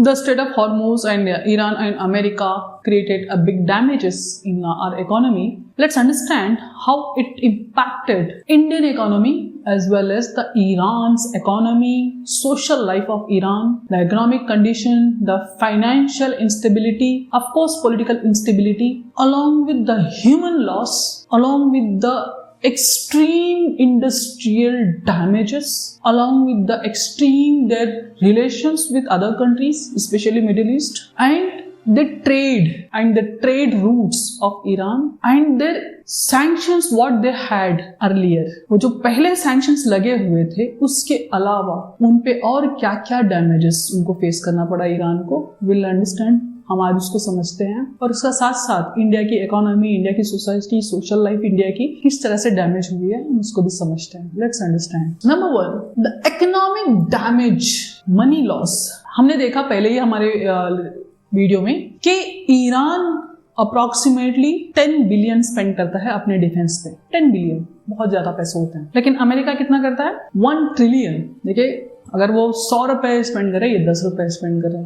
The Strait of Hormuz and Iran and America created a big damages in our economy. Let's understand how it impacted Indian economy as well as the Iran's economy, social life of Iran, the economic condition, the financial instability, of course political instability, along with the human loss, along with the extreme industrial damages, along with the extreme their relations with other countries, especially Middle East, and the trade routes of Iran and their sanctions what they had earlier. वो जो पहले sanctions लगे हुए थे उसके अलावा उन पे और क्या क्या damages उनको फेस करना पड़ा ईरान को, will understand. हम आज उसको समझते हैं और उसका साथ साथ इंडिया की इकोनॉमी, इंडिया की सोसाइटी, सोशल लाइफ इंडिया की किस तरह से डैमेज हुई है उसको भी समझते हैं. Let's understand. Number 1, the economic damage, money loss. हमने देखा पहले ही हमारे वीडियो में कि ईरान अप्रोक्सीमेटली 10 बिलियन स्पेंड करता है अपने डिफेंस पे. 10 बिलियन बहुत ज्यादा पैसे होते हैं, लेकिन अमेरिका कितना करता है? 1 ट्रिलियन. देखिए, अगर वो 100 रुपए स्पेंड करे, ये 10 रुपए स्पेंड करे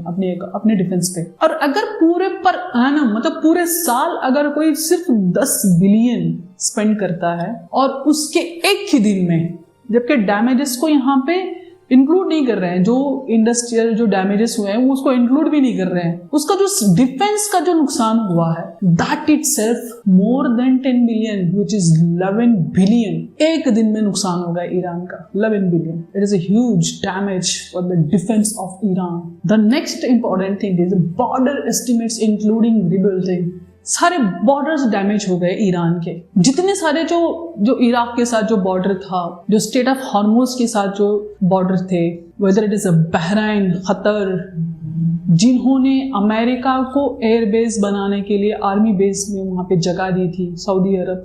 अपने डिफेंस पे. और अगर पूरे पर एनम मतलब पूरे साल अगर कोई सिर्फ 10 बिलियन स्पेंड करता है और उसके एक ही दिन में, जबकि डैमेजेस को यहाँ पे इंक्लूड नहीं कर रहे हैं, जो इंडस्ट्रियल जो डैमेजेस हुए हैं वो उसको इंक्लूड भी नहीं कर रहे हैं, उसका जो डिफेंस का जो नुकसान हुआ है that itself more than 10 billion which is 11 billion. एक दिन में नुकसान होगा ईरान का 11 billion. It is a huge damage for the defence of Iran. The next important thing is border estimates including rebuilding. सारे बॉर्डर्स डैमेज हो गए Iran के. जितने सारे जो इराक के साथ जो बॉर्डर था, जो स्टेट ऑफ हॉर्मुज के साथ जो बॉर्डर थे, whether it is Bahrain, Qatar, जिन्होंने अमेरिका को एयरबेस बनाने के लिए आर्मी बेस में वहां पे जगह दी थी, सऊदी अरब,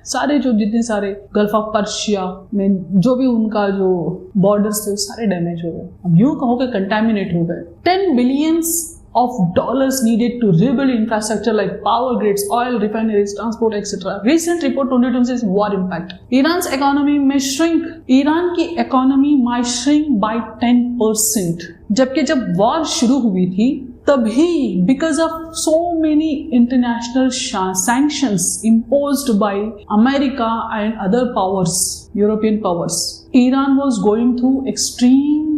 सारे जो जितने सारे गल्फ ऑफ पर्शिया में जो भी उनका जो बॉर्डर्स थे सारे डैमेज हो गए. अब यूं कहो कि कंटेमिनेट हो गए. 10 billions of dollars needed to rebuild infrastructure like power grids, oil refineries, transport, etc. Recent report 2020 says war impact. Iran's economy may shrink. Iran की economy might shrink by 10%. जबकि जब war शुरू हुई थी तभी because of so many international sanctions imposed by America and other powers, European powers, Iran was going through extreme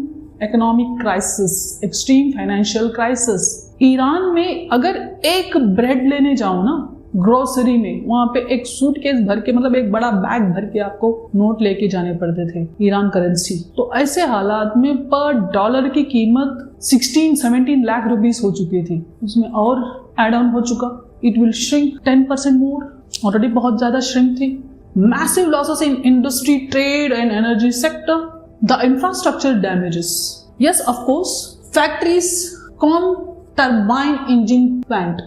economic crisis, extreme financial crisis. Iran में अगर एक ब्रेड लेने जाओ ना ग्रोसरी में, वहां पे एक सूटकेस भर के मतलब एक बड़ा बैग भर के आपको नोट लेके जाने पड़ते थे ईरान करेंसी. तो ऐसे हालात में पर डॉलर की कीमत 16-17 लाख रुपीस हो चुकी थी. उसमें और एड ऑन हो चुका. It will shrink 10% more. Already बहुत ज्यादा श्रिंक थी. Massive losses in industry, trade and energy sector. The infrastructure damages. Yes, of course. Factories, Comm turbine engine plant.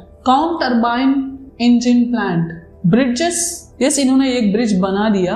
Bridges. Yes, इन्होंने एक ब्रिज बना दिया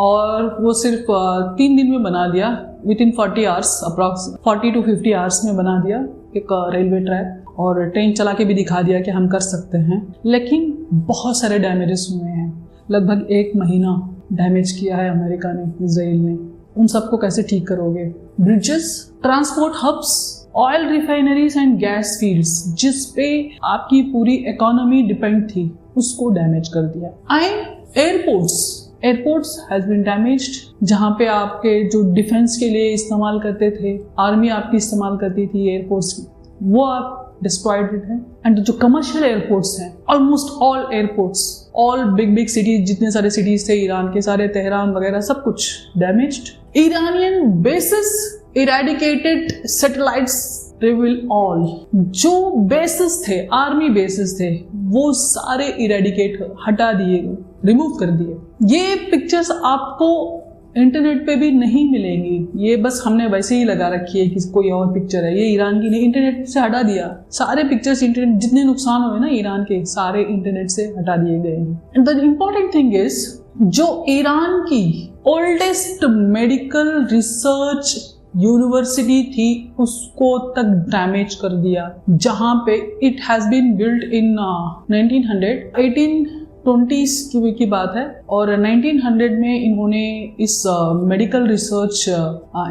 और वो सिर्फ 3 दिन में बना दिया. Within 40 hours, approx 40 to 50 hours में बना दिया एक रेलवे ट्रैक, और ट्रेन चला के भी दिखा दिया कि हम कर सकते हैं. लेकिन बहुत सारे डैमेजेस हुए हैं. लगभग 1 महीना डैमेज किया है अमेरिका ने, इजराइल ने. उन सबको कैसे ठीक करोगे? Bridges, transport hubs, oil refineries and gas fields, जिस पे आपकी पूरी इकोनॉमी डिपेंड थी, उसको डैमेज कर दिया. And airports has been damaged. जहां पे आपके जो डिफेंस के लिए इस्तेमाल करते थे, आर्मी आपकी इस्तेमाल करती थी एयरपोर्ट्स की, वो आप डिस्ट्रॉयड है. एंड जो कमर्शियल एयरपोर्ट्स हैं, almost all airports, all big cities, जितने सारे सिटीज थे ईरान के, सारे तेहरान वगैरह सब कुछ damaged. Iranian basis eradicated, satellites reveal all. जो बेसिस थे, आर्मी बेसिस थे, वो सारे इरेडिकेट हटा दिए, रिमूव कर दिए. ये पिक्चर्स आपको इंटरनेट पे भी नहीं मिलेंगी. ये बस हमने वैसे ही लगा रखी है कि कोई और पिक्चर है, ये ईरान की नहीं. इंटरनेट से हटा दिया सारे पिक्चर्स. इंटरनेट जितने नुकसान हुए ना ईरान के, सारे इंटरनेट से हटा दिए गए हैं. And the important thing is, जो ईरान की ओल्डेस्ट मेडिकल रिसर्च यूनिवर्सिटी थी उसको तक डैमेज कर दिया, जहां पे it has been built in 1900. 20s की बात है और 1900 में इन्होंने इस मेडिकल रिसर्च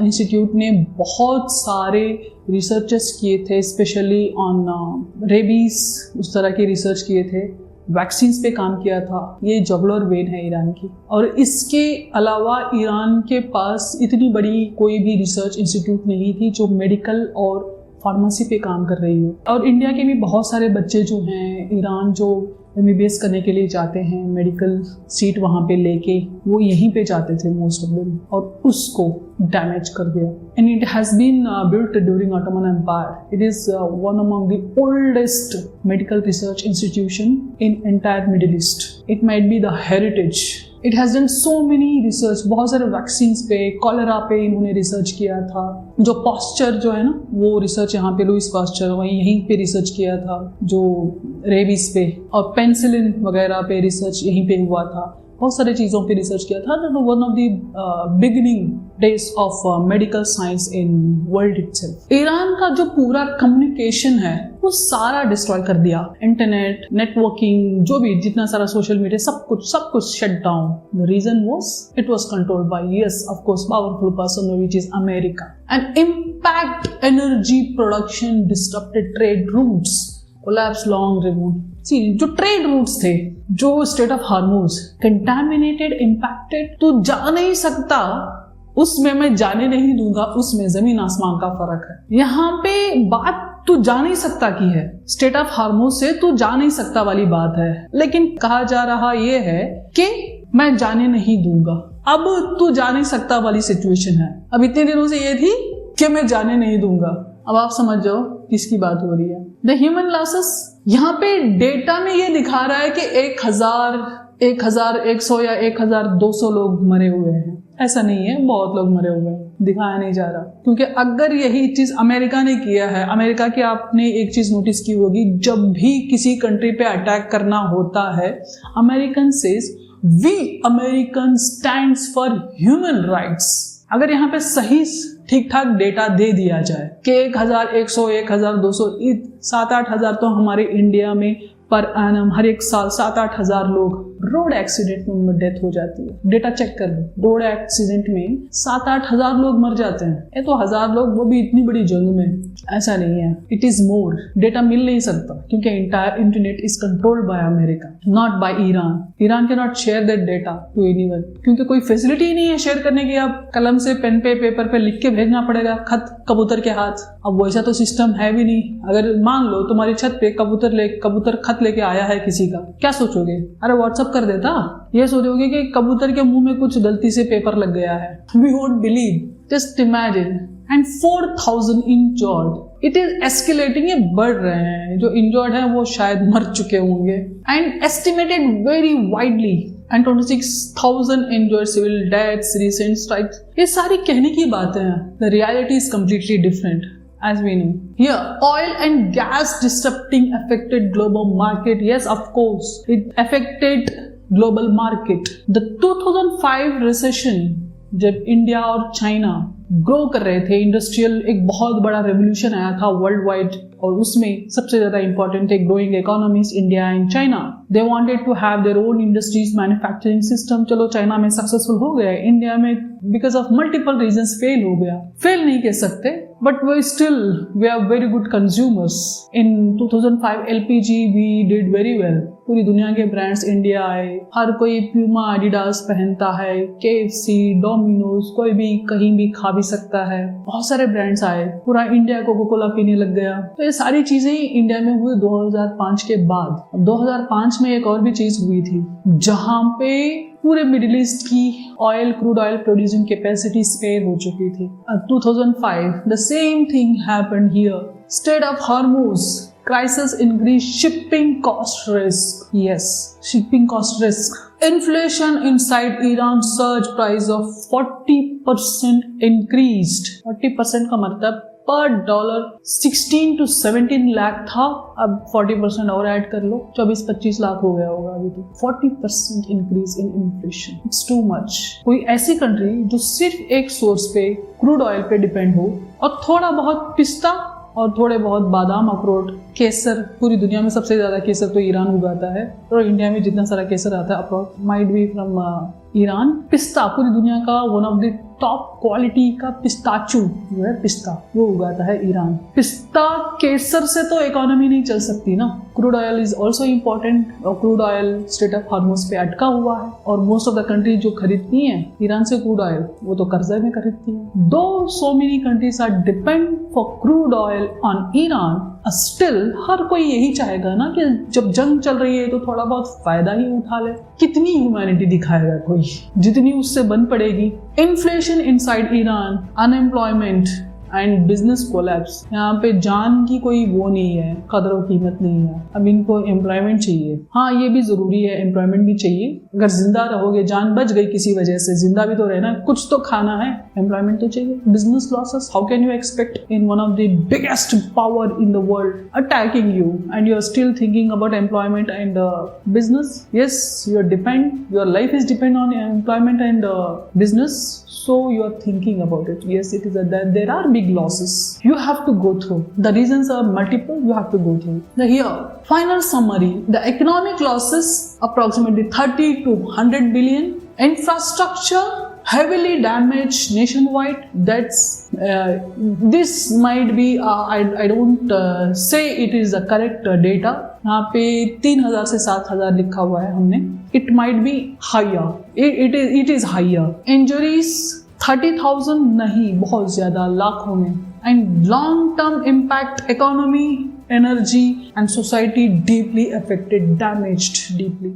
इंस्टीट्यूट ने बहुत सारे रिसर्चेस किए थे, स्पेशली ऑन रेबीज, उस तरह के रिसर्च किए थे, वैक्सीन्स पे काम किया था। ये जुगलर वेन है ईरान की। और इसके अलावा ईरान के पास इतनी बड़ी कोई भी रिसर्च इंस्टीट्यूट नहीं थी जो मेडिकल और फार्मेसी पे काम कर रही हो। और इंडिया के भी बहुत सारे बच्चे जो हैं ईरान जो MBBS करने के लिए जाते हैं, मेडिकल सीट वहाँ पे लेके वो यहीं पे जाते थे मोस्ट ऑफ देम, और उसको डैमेज कर दिया। And it has been built during Ottoman empire. It is one among the oldest medical research institution in entire Middle East. It might be the heritage. It has done so many research, बहुत सारे vaccines पे, cholera पे इन्होंने research किया था। जो posture जो है ना, वो रिसर्च यहाँ पे लुइस पॉस्चर वहीं यहीं पे रिसर्च किया था, जो रेबीज पे, और पेनिसिलिन वगैरह पे रिसर्च यहीं पे हुआ था। बहुत सारी चीज़ों पे रिसर्च किया था। One of the beginning days of medical science in world itself. Iran का जो पूरा कम्युनिकेशन है वो सारा डिस्ट्रॉय कर दिया। इंटरनेट, नेटवर्किंग, जो भी जितना सारा सोशल मीडिया, सब कुछ shut down. The reason was it was controlled by, yes of course, powerful person which is America. And impact energy production, disturbed trade routes, collapse long remove. See, जो trade routes थे, जो state of Hormuz, contaminated, impacted, तू जा नहीं सकता उसमें, मैं जाने नहीं दूंगा उसमें जमीन आसमान का फर्क है। यहाँ पे बात तू जा नहीं सकता की है, स्टेट ऑफ हार्मोज से तू जा नहीं सकता वाली बात है, लेकिन कहा जा रहा ये है कि मैं जाने नहीं दूंगा। अब तू जा नहीं सकता वाली सिचुएशन है। अब इतने दिनों से ये थी कि मैं जाने नहीं दूंगा। अब आप समझ जाओ किसकी बात हो रही है। द ह्यूमन लॉसेस, यहाँ पे डेटा में ये दिखा रहा है कि 1100 या 1200 लोग मरे हुए हैं। ऐसा नहीं है, बहुत लोग मरे हुए हैं, दिखाया नहीं जा रहा। क्योंकि अगर यही चीज अमेरिका ने किया है, अमेरिका की आपने एक चीज नोटिस की होगी, जब भी किसी कंट्री पे अटैक करना होता है, American says we American stands for human rights. अगर यहाँ पे सही ठीक ठाक डेटा दे दिया जाए कि 1100, 1200, 7-8 हजार तो हमारे इंडिया में पर एनम हर एक साल 7-8 हजार लोग रोड एक्सीडेंट में डेथ हो जाती है। डेटा चेक कर लो, रोड एक्सीडेंट में 7-8 हजार लोग मर जाते हैं। ये तो हजार लोग, वो भी इतनी बड़ी जंग में। ऐसा नहीं है, इट इज मोर। डेटा मिल नहीं सकता क्योंकि entire internet is controlled by America, not by Iran. Iran can not share that data to anyone, क्योंकि कोई फैसिलिटी ही नहीं है शेयर करने की। आप कलम से, पेन पे, पेपर पे लिख के भेजना पड़ेगा, खत कबूतर के हाथ। अब वैसा तो सिस्टम है भी नहीं। अगर मान लो तुम्हारी छत पे कबूतर खत लेके आया है किसी का, क्या सोचोगे? अरे व्हाट्सअप कर देता। ये सोचोगे कि कबूतर के मुंह में कुछ गलती से पेपर लग गया है। We won't believe, just imagine. And 4000 injured. It is escalating, ये बढ़ रहे हैं। जो इंजर्ड है वो शायद मर चुके होंगे। And estimated very widely, and 26,000 injured, civil deaths, recent strikes. ये सारी कहने की बातें हैं। The reality is completely different. As we know, here oil and gas disrupting affected global market. Yes, of course, it affected global market. The 2005 recession, जब India और China grow कर रहे थे, इंडस्ट्रियल एक बहुत बड़ा रेवोल्यूशन आया था वर्ल्ड वाइड, और उसमें सबसे ज्यादा इंपॉर्टेंट थे growing economies India and China. They wanted to have their own industries, manufacturing system. चलो चाइना में सक्सेसफुल हो गया, इंडिया में because of multiple reasons fail हो गया। फेल नहीं कह सकते, but we are very good consumers. In 2005 LPG we did very well. पूरी दुनिया के ब्रांड्स इंडिया आए, हर कोई प्यूमा, एडिडास पहनता है, KFC, डोमिनोज, कोई भी कहीं भी खा भी सकता है। बहुत सारे ब्रांड्स आए, पूरा इंडिया कोका कोला पीने लग गया। तो ये सारी चीजें इंडिया में हुई 2005 के बाद। 2005 में एक और भी चीज हुई थी, जहां पे पूरे मिडिल ईस्ट की crude oil producing capacity spare हो चुकी थी। 2005 the same thing happened here. State of Hormuz crisis increase, shipping cost risk. Yes, shipping cost risk. Inflation inside Iran surge, price of 40% increased. 40% का मतलब पर dollar 16 to 17 lakh था, अब 40% और add कर लो, 24-25 लाख हो गया होगा अभी तो। 40% increase in inflation, it's too much. कोई ऐसी कंट्री जो सिर्फ एक सोर्स पे, क्रूड ऑयल पे डिपेंड हो, और थोड़ा बहुत पिस्ता और थोड़े बहुत बादाम, अखरोट, केसर। पूरी दुनिया में सबसे ज़्यादा केसर तो ईरान उगाता है, और इंडिया में जितना सारा केसर आता है approx might be from Iran. पिस्ता, पूरी दुनिया का one of the top quality का पिस्ताचू जो है पिस्ता, वो उगाता है ईरान। पिस्ता केसर से तो इकोनॉमी नहीं चल सकती ना। Crude oil is also important, और crude oil strait of Hormuz पे अटका हुआ है, और मोस्ट ऑफ द कंट्री जो खरीदती हैं ईरान से क्रूड ऑयल, वो तो कर्जे में खरीदती हैं। Though so many countries are depend for crude oil on Iran, still हर कोई यही चाहेगा ना कि जब जंग चल रही है तो थोड़ा बहुत फायदा ही उठा ले। कितनी ह्यूमैनिटी दिखाएगा कोई, जितनी उससे बन पड़ेगी। Inflation inside Iran, unemployment and business collapse. यहाँ पे जान की कोई वो नहीं है, कदर और कीमत नहीं है। अब इनको एम्प्लॉयमेंट चाहिए। हाँ, ये भी जरूरी है, एम्प्लॉयमेंट भी चाहिए। अगर जिंदा रहोगे, जान बच गई किसी वजह से, जिंदा भी तो रहना, कुछ तो खाना है, एम्प्लॉयमेंट तो चाहिए। Business losses, how can you expect in one of the biggest power in the world attacking you and you are still thinking about employment and business? Yes, your life is depend on employment and business. So you are thinking about it. Yes, it is that there are big losses you have to go through. The reasons are multiple. You have to go through. Here, final summary: the economic losses approximately 30 to 100 billion. Infrastructure heavily damaged nationwide. This might be I don't say it is the correct data. यहाँ पे 3,000 से 7,000 लिखा हुआ है हमने. It might be higher. It is higher. Injuries 30,000 नहीं, बहुत ज्यादा, लाखों में. And long term impact, economy, energy and society deeply affected, damaged deeply.